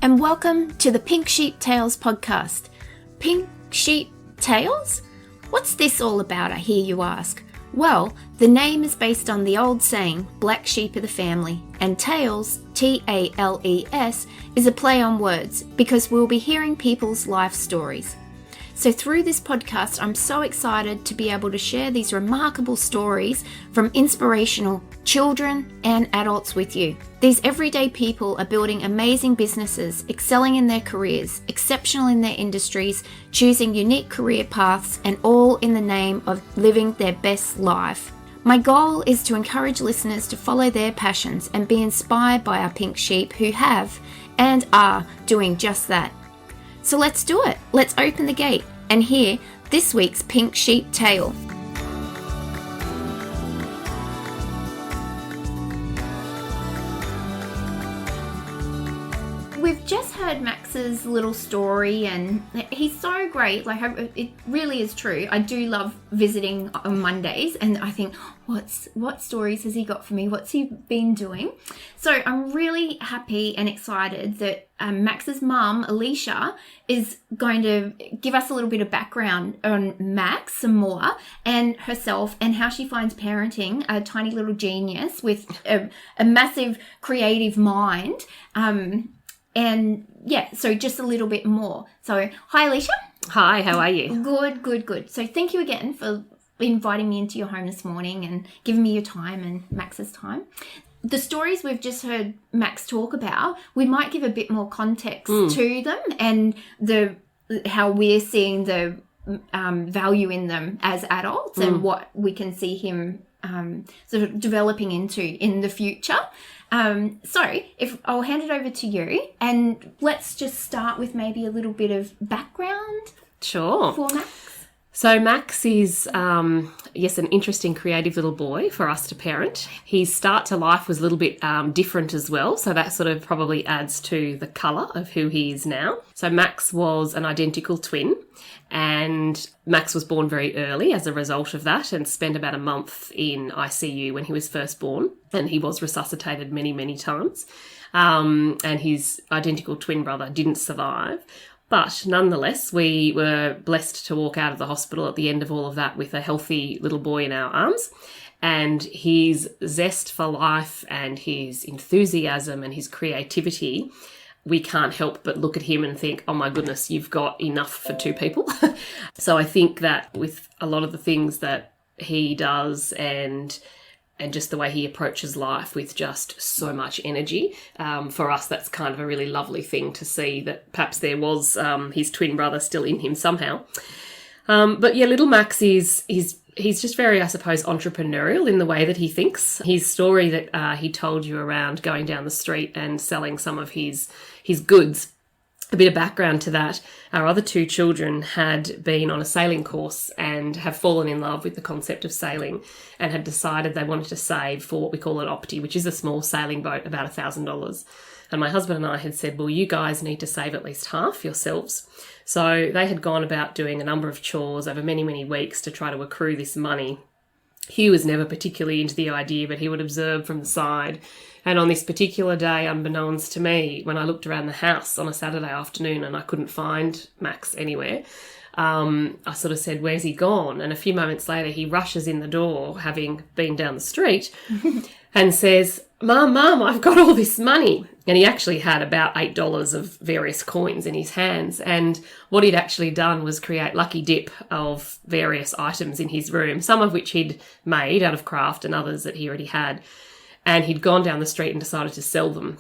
and welcome to the Pink Sheep Tales podcast. Pink Sheep Tales? What's this all about, I hear you ask? Well, the name is based on the old saying, black sheep of the family, and tales, T-A-L-E-S, is a play on words because we'll be hearing people's life stories. So through this podcast, I'm so excited to be able to share these remarkable stories from inspirational children and adults with you. These everyday people are building amazing businesses, excelling in their careers, exceptional in their industries, choosing unique career paths, and all in the name of living their best life. My goal is to encourage listeners to follow their passions and be inspired by our pink sheep who have and are doing just that. So let's do it. Let's open the gate and hear this week's Pink Sheep Tale. We've just heard Max's little story and he's so great. It really is true. I do love visiting on Mondays and I think, what stories has he got for me? What's he been doing? So I'm really happy and excited that Max's mum, Alicia, is going to give us a little bit of background on Max some more and herself and how she finds parenting a tiny little genius with a massive creative mind. And yeah, so just a little bit more. So, hi, Alicia. Hi, how are you? Good. So thank you again for inviting me into your home this morning and giving me your time and Max's time. The stories we've just heard Max talk about, we might give a bit more context to them and how we're seeing the value in them as adults and what we can see him sort of developing into in the future. So if I'll hand it over to you and let's just start with maybe a little bit of background. Sure. For Max. So Max is, an interesting, creative little boy for us to parent. His start to life was a little bit different as well, so that sort of probably adds to the colour of who he is now. So Max was an identical twin, and Max was born very early as a result of that and spent about a month in ICU when he was first born, and he was resuscitated many, many times. And his identical twin brother didn't survive. But nonetheless, we were blessed to walk out of the hospital at the end of all of that with a healthy little boy in our arms. And his zest for life and his enthusiasm and his creativity, we can't help but look at him and think, oh my goodness, you've got enough for two people. So I think that with a lot of the things that he does and just the way he approaches life with just so much energy. For us, that's kind of a really lovely thing to see that perhaps there was his twin brother still in him somehow. But yeah, little Max he's just very, I suppose, entrepreneurial in the way that he thinks. His story that he told you around going down the street and selling some of his goods. A bit of background to that, our other two children had been on a sailing course and have fallen in love with the concept of sailing and had decided they wanted to save for what we call an opti, which is a small sailing boat, about $1,000. And my husband and I had said, well, you guys need to save at least half yourselves. So they had gone about doing a number of chores over many, many weeks to try to accrue this money. Hugh was never particularly into the idea, but he would observe from the side. And on this particular day, unbeknownst to me, when I looked around the house on a Saturday afternoon and I couldn't find Max anywhere, I sort of said, where's he gone? And a few moments later, he rushes in the door, having been down the street, and says, Mum, I've got all this money. And he actually had about $8 of various coins in his hands. And what he'd actually done was create lucky dip of various items in his room, some of which he'd made out of craft and others that he already had. And he'd gone down the street and decided to sell them.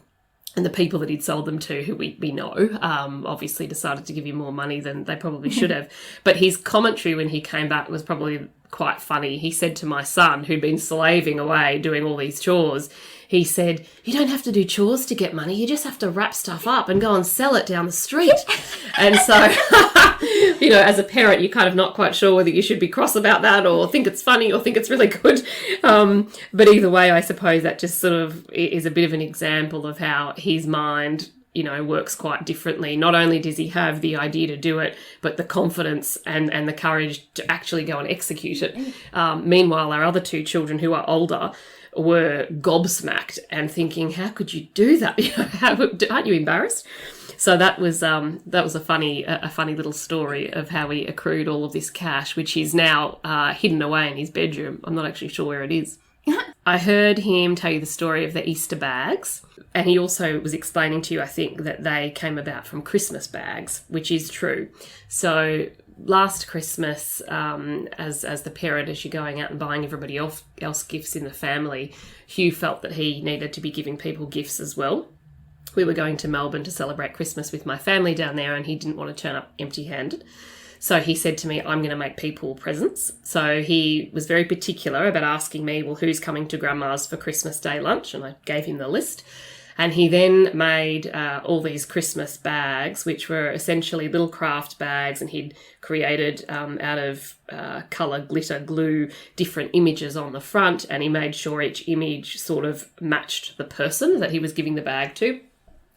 And the people that he'd sold them to, who we know, obviously decided to give him more money than they probably should have. But his commentary when he came back was probably quite funny. He said to my son, who'd been slaving away doing all these chores, he said, you don't have to do chores to get money. You just have to wrap stuff up and go and sell it down the street. And so, as a parent, you're kind of not quite sure whether you should be cross about that or think it's funny or think it's really good. But either way, I suppose that just sort of is a bit of an example of how his mind, works quite differently. Not only does he have the idea to do it, but the confidence and the courage to actually go and execute it. Meanwhile, our other two children who are older were gobsmacked and thinking, how could you do that? Aren't you embarrassed? So that was a funny little story of how he accrued all of this cash, which he's now hidden away in his bedroom. I'm not actually sure where it is. I heard him tell you the story of the Easter bags, and he also was explaining to you, I think, that they came about from Christmas bags, which is true. So last Christmas, as the parent, as you're going out and buying everybody else gifts in the family, Hugh felt that he needed to be giving people gifts as well. We were going to Melbourne to celebrate Christmas with my family down there, and he didn't want to turn up empty-handed. So he said to me, I'm going to make people presents. So he was very particular about asking me, well, who's coming to Grandma's for Christmas Day lunch? And I gave him the list. And he then made all these Christmas bags, which were essentially little craft bags, and he'd created out of colour, glitter, glue, different images on the front, and he made sure each image sort of matched the person that he was giving the bag to.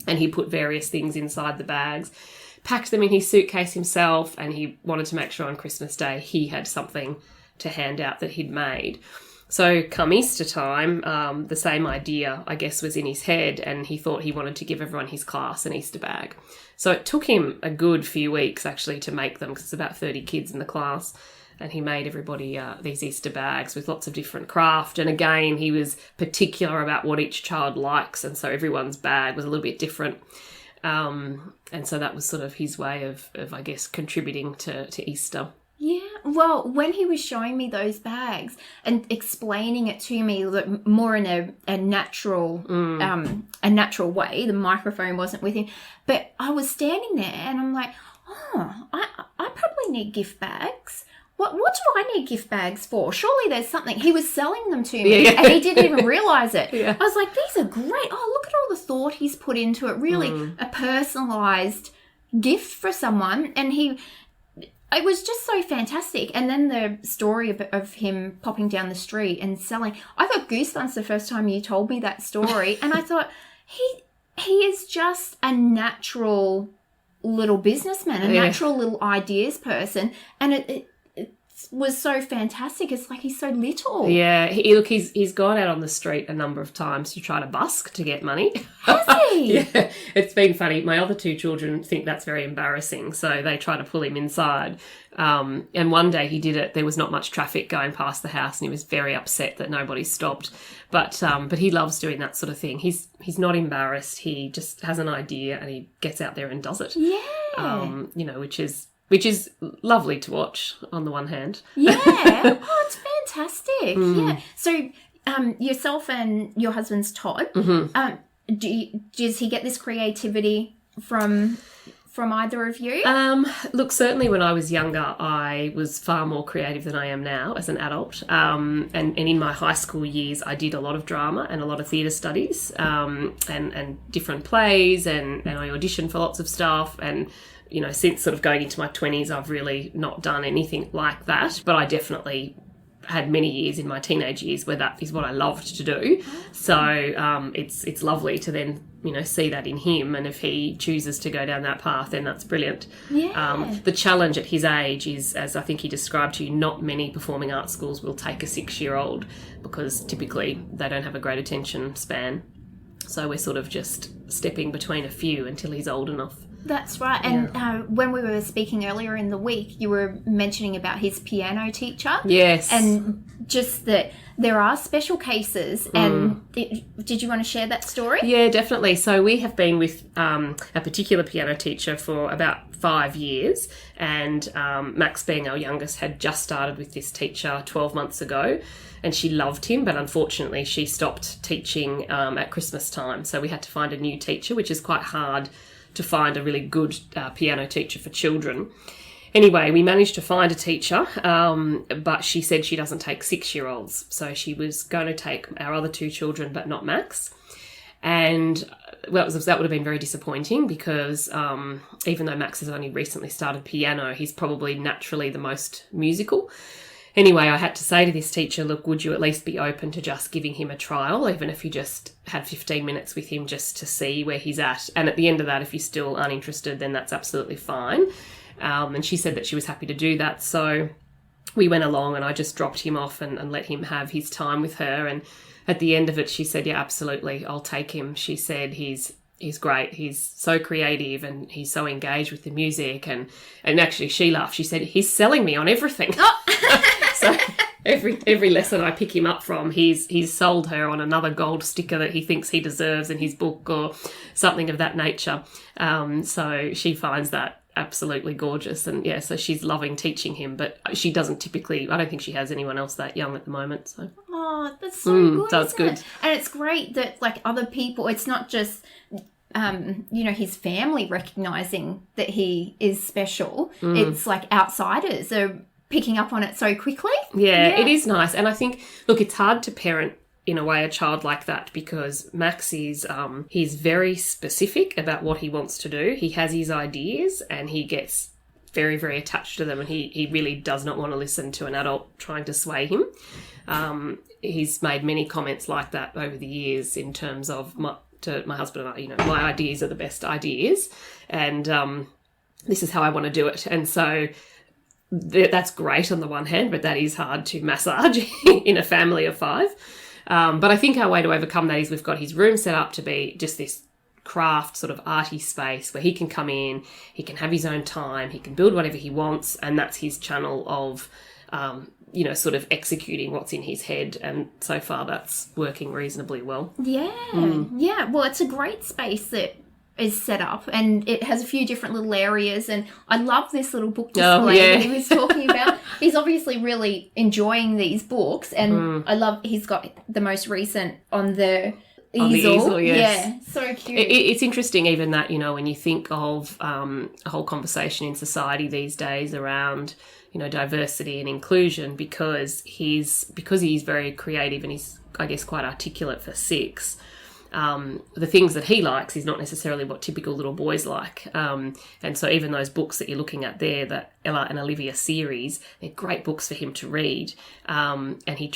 And he put various things inside the bags, packed them in his suitcase himself, and he wanted to make sure on Christmas Day he had something to hand out that he'd made. So come Easter time, the same idea, I guess, was in his head, and he thought he wanted to give everyone his class an Easter bag. So it took him a good few weeks, actually, to make them, because it's about 30 kids in the class, and he made everybody these Easter bags with lots of different craft. And again, he was particular about what each child likes, and so everyone's bag was a little bit different. And so that was sort of his way of I guess, contributing to Easter. Yeah, well, when he was showing me those bags and explaining it to me more in a natural way, the microphone wasn't with him, but I was standing there and I'm like, I probably need gift bags. What do I need gift bags for? Surely there's something. He was selling them to me, and he didn't even realise it. Yeah. I was like, these are great. Oh, look at all the thought he's put into it. Really, a personalised gift for someone. And it was just so fantastic. And then the story of him popping down the street and selling. I got goosebumps the first time you told me that story. And I thought, he is just a natural little businessman, a natural little ideas person. And it was so fantastic. It's like he's so little. Yeah, he's gone out on the street a number of times to try to busk to get money. Has he? Yeah, it's been funny. My other two children think that's very embarrassing, so they try to pull him inside. And one day he did it. There was not much traffic going past the house, and he was very upset that nobody stopped. But he loves doing that sort of thing. He's not embarrassed. He just has an idea and he gets out there and does it. Yeah. Which is lovely to watch on the one hand. Yeah. Oh, it's fantastic. Yeah. So yourself and your husband's Todd, does he get this creativity from either of you? Look, certainly when I was younger, I was far more creative than I am now as an adult. And in my high school years, I did a lot of drama and a lot of theatre studies and different plays, and I auditioned for lots of stuff. And since sort of going into my 20s, I've really not done anything like that. But I definitely had many years in my teenage years where that is what I loved to do. So it's lovely to then, see that in him. And if he chooses to go down that path, then that's brilliant. Yeah. The challenge at his age is, as I think he described to you, not many performing arts schools will take a 6-year-old because typically they don't have a great attention span. So we're sort of just stepping between a few until he's old enough. That's right. And when we were speaking earlier in the week, you were mentioning about his piano teacher. Yes. And just that there are special cases. And did you want to share that story? Yeah, definitely. So we have been with a particular piano teacher for about 5 years. And Max, being our youngest, had just started with this teacher 12 months ago. And she loved him, but unfortunately she stopped teaching at Christmas time. So we had to find a new teacher, which is quite hard to find a really good piano teacher for children. Anyway, we managed to find a teacher, but she said she doesn't take 6-year-olds. So she was going to take our other 2 children, but not Max. And that would have been very disappointing because even though Max has only recently started piano, he's probably naturally the most musical. Anyway, I had to say to this teacher, look, would you at least be open to just giving him a trial, even if you just had 15 minutes with him just to see where he's at? And at the end of that, if you're still uninterested, then that's absolutely fine. And she said that she was happy to do that. So we went along and I just dropped him off and let him have his time with her. And at the end of it, she said, yeah, absolutely, I'll take him. She said he's he's great. He's so creative and he's so engaged with the music. And actually she laughed. She said, he's selling me on everything. Oh. So every lesson I pick him up from, he's sold her on another gold sticker that he thinks he deserves in his book or something of that nature. So she finds that absolutely gorgeous. And yeah, so she's loving teaching him, but she doesn't typically, I don't think she has anyone else that young at the moment. So. Oh, that's so good. So it's good. It? And it's great that like other people, it's not just, his family recognizing that he is special. It's like outsiders are picking up on it so quickly. Yeah, it is nice. And I think, look, it's hard to parent in a way a child like that because Max is he's very specific about what he wants to do. He has his ideas and he gets very, very attached to them, and he really does not want to listen to an adult trying to sway him. He's made many comments like that over the years in terms of to my husband and I, my ideas are the best ideas and this is how I want to do it. And so that's great on the one hand, but that is hard to massage in a family of 5. But I think our way to overcome that is we've got his room set up to be just this craft sort of arty space where he can come in, he can have his own time, he can build whatever he wants, and that's his channel of, sort of executing what's in his head. And so far that's working reasonably well. Yeah. Yeah. Well, it's a great space that is set up and it has a few different little areas, and I love this little book display that he was talking about. He's obviously really enjoying these books, and I love he's got the most recent on the easel. Yes. Yeah, so cute. It's interesting even that, when you think of a whole conversation in society these days around, diversity and inclusion, because he's very creative and he's, I guess, quite articulate for 6. The things that he likes is not necessarily what typical little boys like. And so even those books that you're looking at there, the Ella and Olivia series, they're great books for him to read. And he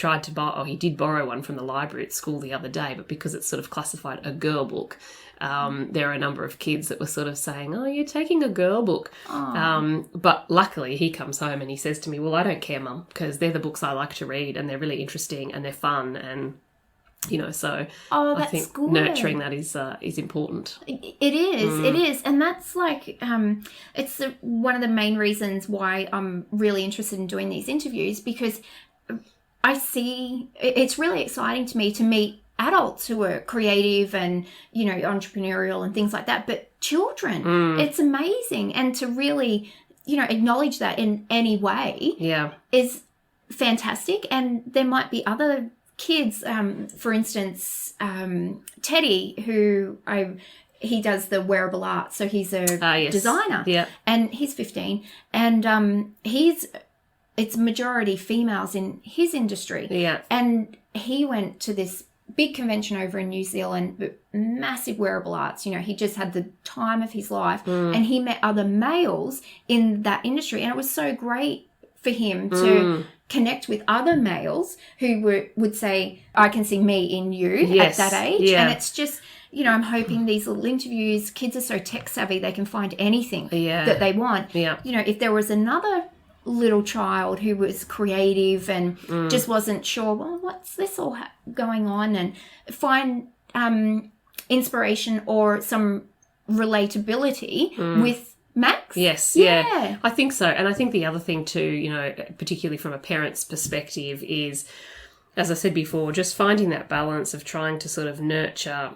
did borrow one from the library at school the other day, but because it's sort of classified a girl book, there are a number of kids that were sort of saying, oh, you're taking a girl book. But luckily he comes home and he says to me, well, I don't care, Mum, because they're the books I like to read and they're really interesting and they're fun and... so I think good. Nurturing that is important. It is. And that's like, it's one of the main reasons why I'm really interested in doing these interviews, because I see it's really exciting to me to meet adults who are creative and, entrepreneurial and things like that, but children, it's amazing. And to really, acknowledge that in any way is fantastic. And there might be other kids, for instance, Teddy, who he does the wearable art, so he's a designer, and he's 15, and it's majority females in his industry, and he went to this big convention over in New Zealand, massive wearable arts. He just had the time of his life, and he met other males in that industry, and it was so great for him to connect with other males who would say, I can see me in you at that age. Yeah. And it's just, I'm hoping these little interviews, kids are so tech savvy, they can find anything that they want. Yeah. If there was another little child who was creative and just wasn't sure, well, what's this all going on, and find inspiration or some relatability with Max? Yes, yeah. I think so. And I think the other thing too, particularly from a parent's perspective, is, as I said before, just finding that balance of trying to sort of nurture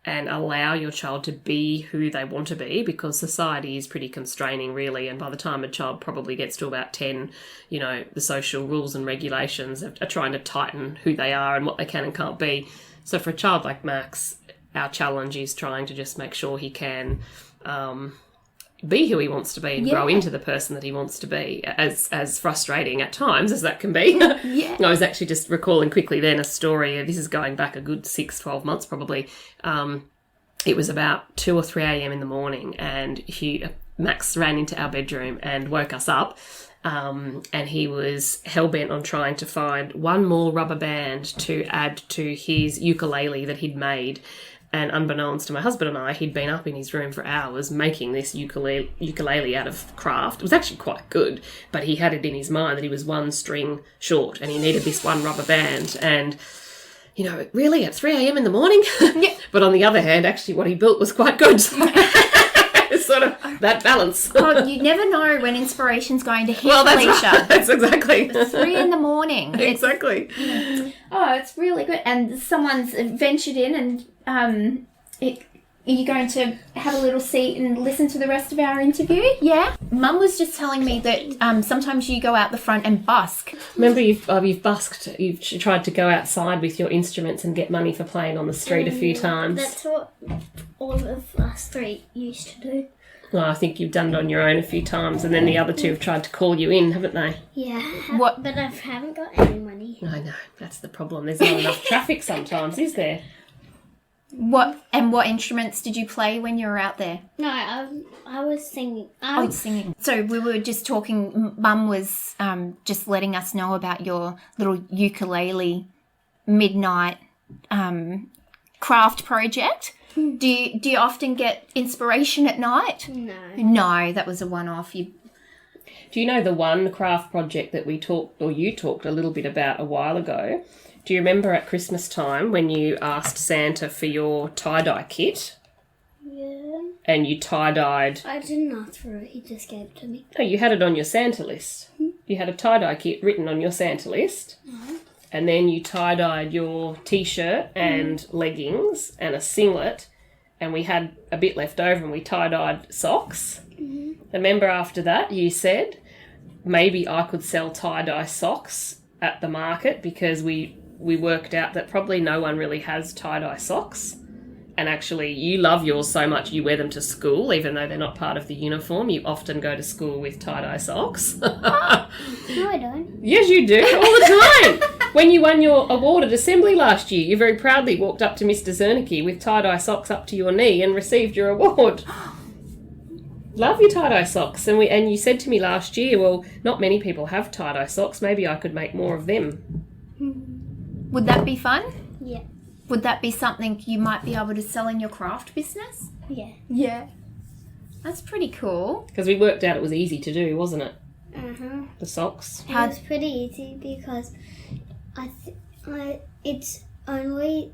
and allow your child to be who they want to be, because society is pretty constraining, really. And by the time a child probably gets to about 10, the social rules and regulations are trying to tighten who they are and what they can and can't be. So for a child like Max, our challenge is trying to just make sure he can be who he wants to be and grow into the person that he wants to be, as frustrating at times as that can be. I was actually just recalling quickly then a story, this is going back a good 6-12 months probably. It was about 2 or 3 a.m. in the morning, and Max ran into our bedroom and woke us up, and he was hell-bent on trying to find one more rubber band to add to his ukulele that he'd made. And unbeknownst to my husband and I, he'd been up in his room for hours making this ukulele out of craft. It was actually quite good, but he had it in his mind that he was one string short and he needed this one rubber band. And really at 3 a.m. in the morning? Yeah. But on the other hand, actually what he built was quite good. So it's sort of that balance. Oh, you never know when inspiration's going to hit, Well, that's Alicia. right. That's exactly. 3 in the morning. Exactly. It's really good. And someone's ventured in and are you going to have a little seat and listen to the rest of our interview? Yeah. Mum was just telling me that sometimes you go out the front and busk. Remember, you've busked. You've tried to go outside with your instruments and get money for playing on the street a few times. That's what all of us three used to do. Well, I think you've done it on your own a few times, and then the other two have tried to call you in, haven't they? Yeah. What? But I haven't got any money. I know. That's the problem. There's not enough traffic sometimes, is there? What instruments did you play when you were out there? No, I was singing. Singing. So we were just talking. Mum was just letting us know about your little ukulele midnight craft project. Do you often get inspiration at night? No, that was a one-off. Do you know the one craft project that you talked a little bit about a while ago? Do you remember at Christmas time when you asked Santa for your tie-dye kit? Yeah. And you tie-dyed... I didn't ask for it. He just gave it to me. No, you had it on your Santa list. You had a tie-dye kit written on your Santa list. And then you tie-dyed your T-shirt and leggings and a singlet. And we had a bit left over and we tie-dyed socks. Remember after that you said, maybe I could sell tie-dye socks at the market because we worked out that probably no one really has tie-dye socks. And actually, you love yours so much you wear them to school, even though they're not part of the uniform. You often go to school with tie-dye socks. No, I don't. Yes, you do, all the time. When you won your award at Assembly last year, you very proudly walked up to Mr. Zernicke with tie-dye socks up to your knee and received your award. Love your tie-dye socks. And you said to me last year, well, not many people have tie-dye socks. Maybe I could make more of them. Would that be fun? Yeah. Would that be something you might be able to sell in your craft business? Yeah. Yeah. That's pretty cool. Because we worked out it was easy to do, wasn't it? The socks. It was pretty easy because it's only...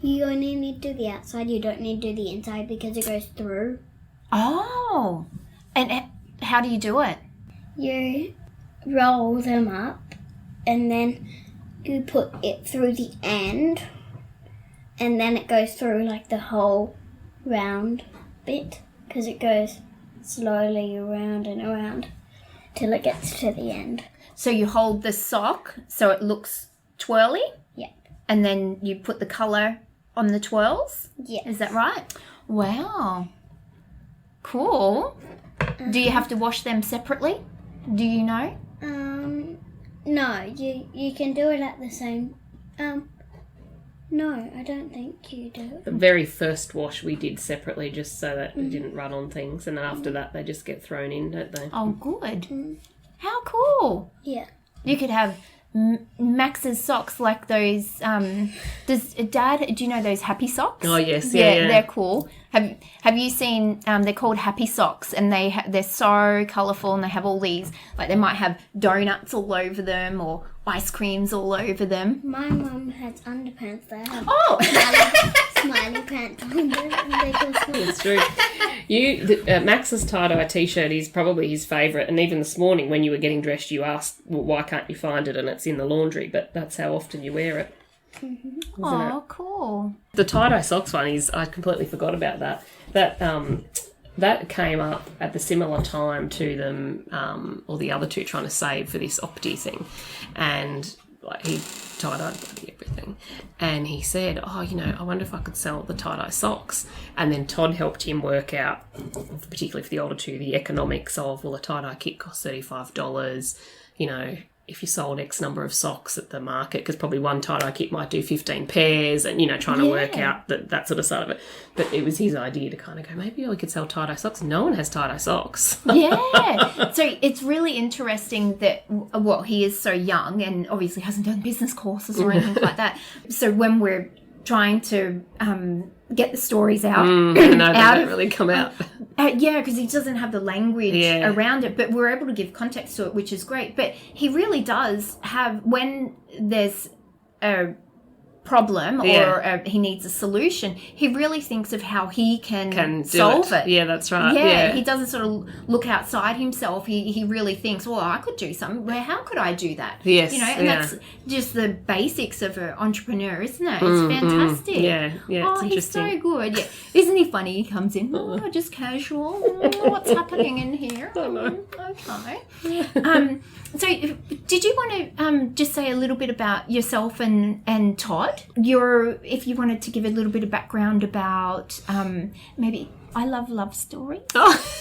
You only need to do the outside. You don't need to do the inside because it goes through. Oh. And how do you do it? You roll them up and then you put it through the end and then it goes through like the whole round bit because it goes slowly around and around till it gets to the end. So you hold the sock so it looks twirly? Yeah. And then you put the colour on the twirls? Yeah. Is that right? Wow. Cool. Do you have to wash them separately? Do you know? No, you can do it at the same... no, I don't think you do. The very first wash we did separately just so that it didn't run on things. And then after that, they just get thrown in, don't they? Oh, good. How cool. Yeah. You could have Max's socks like those. Do you know those happy socks? Oh, yes. Yeah. They're cool. Have you seen, they're called happy socks and they're so colourful and they have all these, like they might have donuts all over them or ice creams all over them. My mum has underpants that have smiley pants on them. It's true. Max's tie-dye T-shirt is probably his favourite, and even this morning when you were getting dressed you asked, well, why can't you find it, and it's in the laundry, but that's how often you wear it. Oh, cool. The tie-dye socks one is, I completely forgot about that. That came up at the similar time to them, or the other two trying to save for this Opti thing. And like he tie-dyed everything. And he said, I wonder if I could sell the tie-dye socks. And then Todd helped him work out, particularly for the older two, the economics of, well, a tie-dye kit costs $35, if you sold X number of socks at the market, because probably one tie-dye kit might do 15 pairs and, trying to work out that sort of side of it. But it was his idea to kind of go, maybe I could sell tie-dye socks. No one has tie-dye socks. Yeah. So it's really interesting that, he is so young and obviously hasn't done business courses or anything like that. So when we're trying to get the stories out. They don't really come out. Because he doesn't have the language around it, but we're able to give context to it, which is great. But he really does have, when there's a problem Yeah. or he needs a solution, he really thinks of how he can solve it. Yeah, that's right. Yeah, he doesn't sort of look outside himself. He really thinks, well, I could do something. Well, how could I do that? Yes, You know, and that's just the basics of an entrepreneur, isn't it? It's fantastic. Yeah, it's he's interesting. so good. Yeah. Isn't he funny? He comes in, just casual. What's happening in here? Okay. So did you want to just say a little bit about yourself and Todd? If you wanted to give a little bit of background about maybe I love stories. Oh.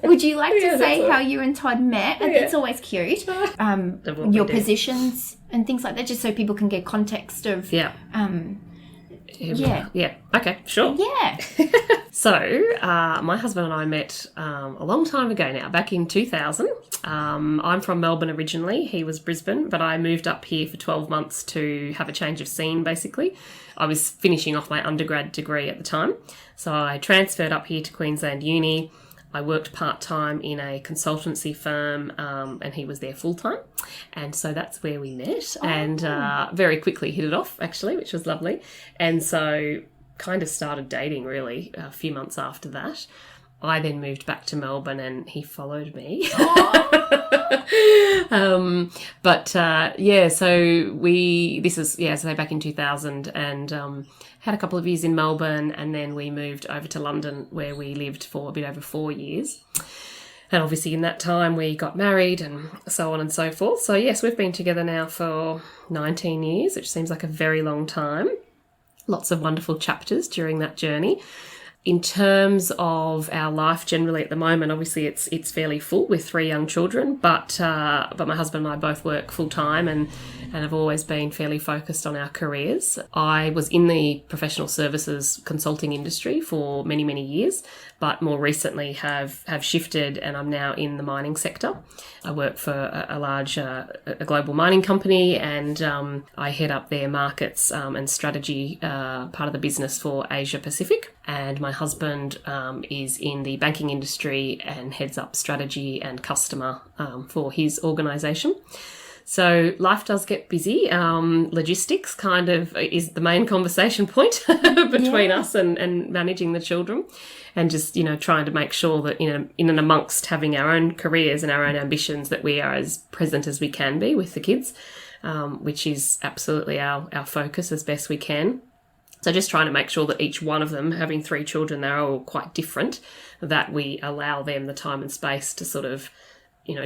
Would you like to say how you and Todd met? It's always cute. Your positions and things like that, just so people can get context of. Yeah. Yeah. Okay, sure. Yeah. So, my husband and I met a long time ago now, back in 2000. I'm from Melbourne originally. He was Brisbane, but I moved up here for 12 months to have a change of scene, basically. I was finishing off my undergrad degree at the time. So I transferred up here to Queensland Uni. I worked part-time in a consultancy firm and he was there full-time. And so that's where we met and very quickly hit it off, actually, which was lovely. And so kind of started dating, really, a few months after that. I then moved back to Melbourne and he followed me. So back in 2000 and had a couple of years in Melbourne and then we moved over to London where we lived for a bit over 4 years. And obviously in that time we got married and so on and so forth. So yes, we've been together now for 19 years, which seems like a very long time. Lots of wonderful chapters during that journey. In terms of our life generally at the moment, obviously it's fairly full with 3 young children, but my husband and I both work full time and have always been fairly focused on our careers. I was in the professional services consulting industry for many, many years, but more recently have shifted and I'm now in the mining sector. I work for a large a global mining company and I head up their markets and strategy part of the business for Asia Pacific. And my husband is in the banking industry and heads up strategy and customer for his organisation. So life does get busy. Logistics kind of is the main conversation point between us and managing the children and just, trying to make sure that, in and amongst having our own careers and our own ambitions that we are as present as we can be with the kids, which is absolutely our focus as best we can. So just trying to make sure that each one of them, having 3 children, they're all quite different, that we allow them the time and space to sort of,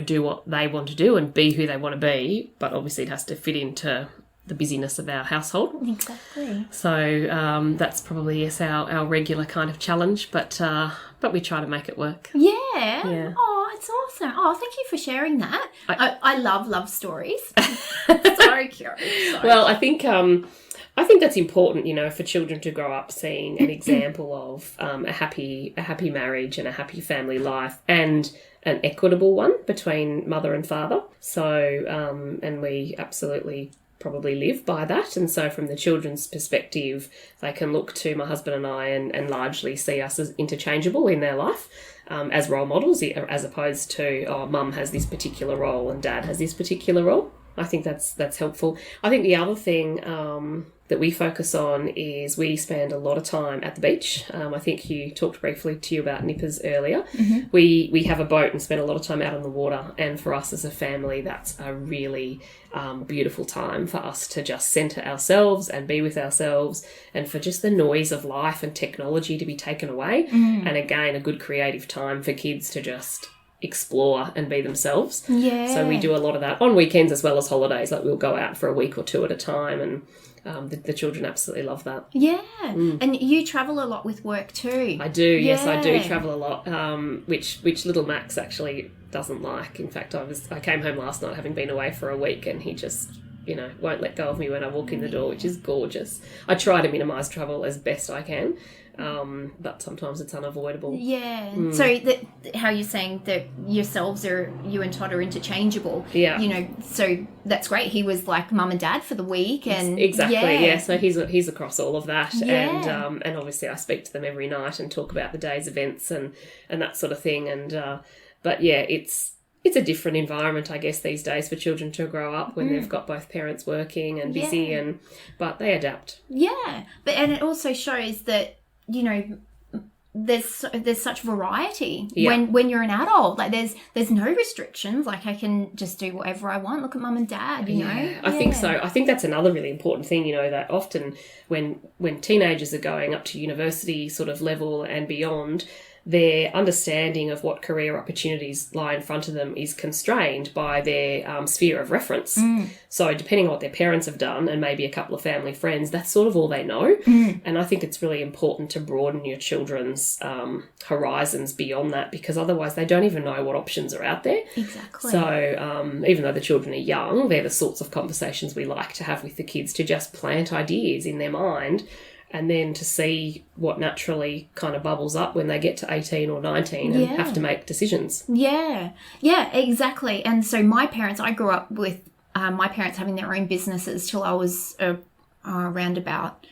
do what they want to do and be who they want to be. But obviously it has to fit into the busyness of our household. Exactly. So that's probably, yes, our regular kind of challenge, but we try to make it work. Yeah. Oh, it's awesome. Oh, thank you for sharing that. I love stories. So curious. Well, I think that's important, for children to grow up seeing an example of a happy marriage and a happy family life and an equitable one between mother and father. So, and we absolutely probably live by that. And so from the children's perspective, they can look to my husband and I and largely see us as interchangeable in their life as role models, as opposed to, mum has this particular role and dad has this particular role. I think that's helpful. I think the other thing that we focus on is we spend a lot of time at the beach. I think you talked briefly to you about nippers earlier. Mm-hmm. We have a boat and spend a lot of time out on the water. And for us as a family, that's a really beautiful time for us to just centre ourselves and be with ourselves and for just the noise of life and technology to be taken away. Mm. And again, a good creative time for kids to just explore and be themselves. Yeah. So we do a lot of that on weekends as well as holidays. Like we'll go out for a week or 2 at a time and the children absolutely love that. Yeah. And you travel a lot with work too. I do. Yeah. Yes, I do travel a lot, which little Max actually doesn't like. In fact, I came home last night having been away for a week and he just won't let go of me when I walk in the door, which is gorgeous. I try to minimise travel as best I can. But sometimes it's unavoidable. Yeah. So how you're saying that you and Todd are interchangeable. Yeah. So that's great. He was like mum and dad for the week, and exactly. Yeah. So he's across all of that, yeah. And obviously I speak to them every night and talk about the day's events and that sort of thing. And but yeah, it's a different environment, I guess, these days for children to grow up when they've got both parents working and busy, but they adapt. Yeah, and it also shows that, you know, there's such variety when you're an adult. Like there's no restrictions. Like I can just do whatever I want. Look at mum and dad, you know. I think so. I think that's another really important thing, you know, that often when teenagers are going up to university sort of level and beyond, their understanding of what career opportunities lie in front of them is constrained by their sphere of reference. So depending on what their parents have done and maybe a couple of family friends, that's sort of all they know. And I think it's really important to broaden your children's horizons beyond that, because otherwise they don't even know what options are out there. Exactly. So even though the children are young, they're the sorts of conversations we like to have with the kids, to just plant ideas in their mind, and then to see what naturally kind of bubbles up when they get to 18 or 19 and have to make decisions. Yeah, exactly. And so I grew up with my parents having their own businesses till I was around about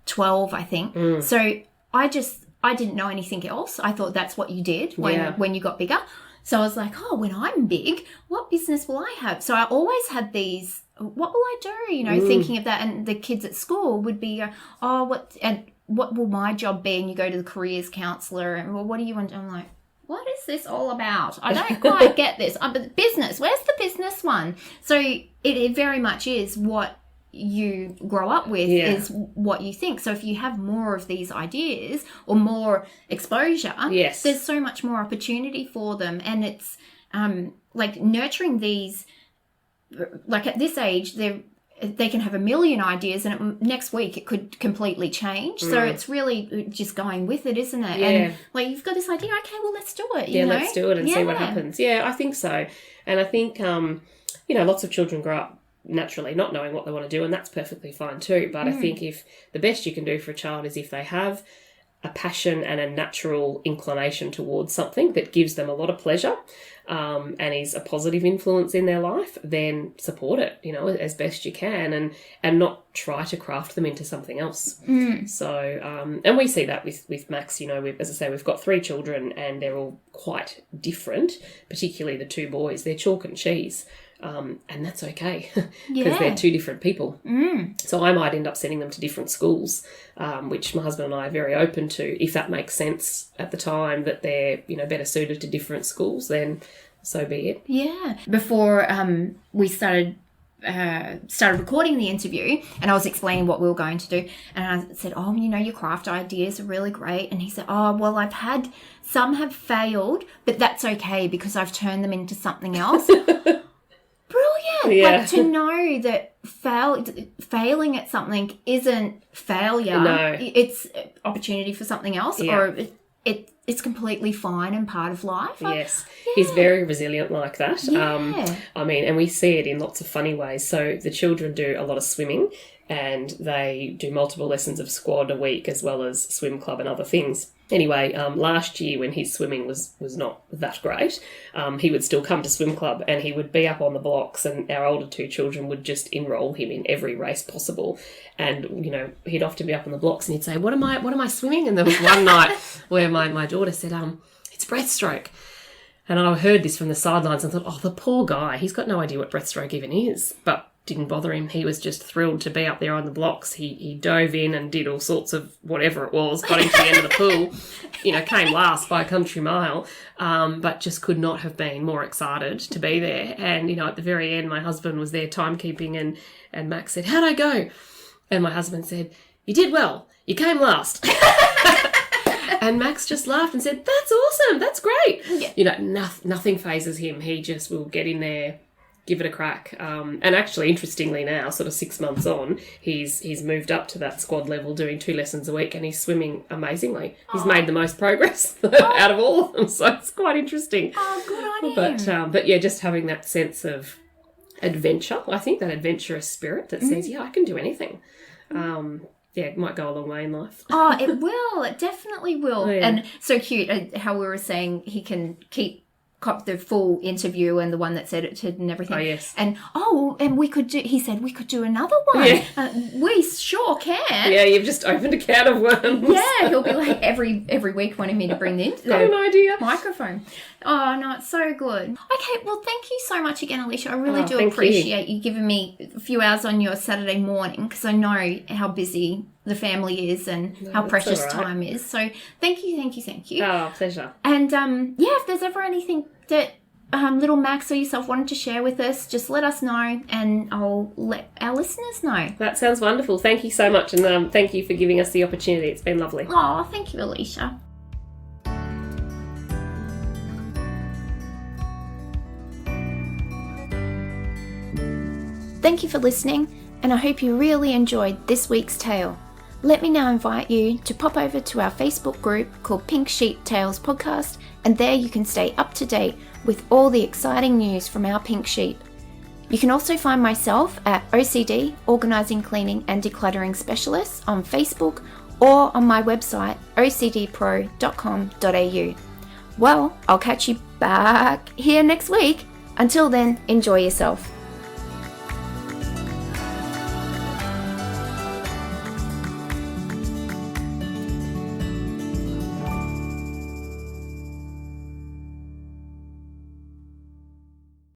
12, I think. So I didn't know anything else. I thought that's what you did when you got bigger. So I was like, oh, when I'm big, what business will I have? So I always had these, what will I do? You know, thinking of that. And the kids at school would be, what will my job be? And you go to the careers counsellor and, well, what do you want? I'm like, what is this all about? I don't quite get this. But business, where's the business one? So it very much is what you grow up with is what you think. So if you have more of these ideas or more exposure, there's so much more opportunity for them. And it's like nurturing these, like at this age, they can have a million ideas and next week it could completely change. So it's really just going with it, isn't it? And like, you've got this idea, okay, well, let's do it. You know? Let's do it and see what happens. Yeah, I think so. And I think, you know, lots of children grow up naturally not knowing what they want to do, and that's perfectly fine too. But I think if the best you can do for a child is if they have a passion and a natural inclination towards something that gives them a lot of pleasure and is a positive influence in their life, then support it, you know, as best you can, and not try to craft them into something else. So, and we see that with Max, you know, as I say, we've got 3 children and they're all quite different, particularly the 2 boys. They're chalk and cheese. And that's okay because they're 2 different people. So I might end up sending them to different schools, which my husband and I are very open to. If that makes sense at the time that they're, you know, better suited to different schools, then so be it. Yeah. Before we started recording the interview, and I was explaining what we were going to do, and I said, oh, you know, your craft ideas are really great. And he said, oh, well, some have failed, but that's okay because I've turned them into something else. Brilliant. Yeah. Like, to know that failing at something isn't failure. No. It's opportunity for something else, or it's completely fine and part of life. Yes. He's very resilient like that. I mean, and we see it in lots of funny ways. So the children do a lot of swimming and they do multiple lessons of squad a week as well as swim club and other things. Anyway, last year when his swimming was not that great, he would still come to swim club and he would be up on the blocks, and our older 2 children would just enroll him in every race possible. And, you know, he'd often be up on the blocks and he'd say, what am I swimming? And there was one night where my daughter said, it's breaststroke. And I heard this from the sidelines and thought, oh, the poor guy, he's got no idea what breaststroke even is. But didn't bother him. He was just thrilled to be up there on the blocks. He dove in and did all sorts of whatever it was, got into the end of the pool, you know, came last by a country mile, but just could not have been more excited to be there. And, you know, at the very end, my husband was there timekeeping and Max said, how'd I go? And my husband said, you did well. You came last. And Max just laughed and said, that's awesome. That's great. Yeah. You know, nothing phases him. He just will get in there, give it a crack. And actually, interestingly now, sort of 6 months on, he's moved up to that squad level doing 2 lessons a week and he's swimming amazingly. He's made the most progress out of all of them, so it's quite interesting. Oh, good on him. But yeah, just having that sense of adventure, I think that adventurous spirit that says, yeah, I can do anything. Yeah, it might go a long way in life. Oh, it will. It definitely will. Yeah. And so cute how we were saying he can keep the full interview and the one that's edited and everything. Oh, yes. And he said we could do another one. Yeah. We sure can. Yeah, you've just opened a can of worms. Yeah, he'll be like every week wanting me to bring the Got an idea. microphone. Oh, no, it's so good. Okay, well, thank you so much again, Alicia. I really do thank appreciate you giving me a few hours on your Saturday morning, because I know how busy the family is and how precious all right. time is. So thank you. Oh, pleasure. And if there's ever anything that little Max or yourself wanted to share with us, just let us know and I'll let our listeners know. That sounds wonderful. Thank you so much, and thank you for giving us the opportunity. It's been lovely. Oh, thank you, Alicia. Thank you for listening, and I hope you really enjoyed this week's tale. Let me now invite you to pop over to our Facebook group called Pink Sheep Tales Podcast, and there you can stay up to date with all the exciting news from our pink sheep. You can also find myself at OCD, Organising, Cleaning and Decluttering Specialists on Facebook or on my website ocdpro.com.au. Well, I'll catch you back here next week. Until then, enjoy yourself.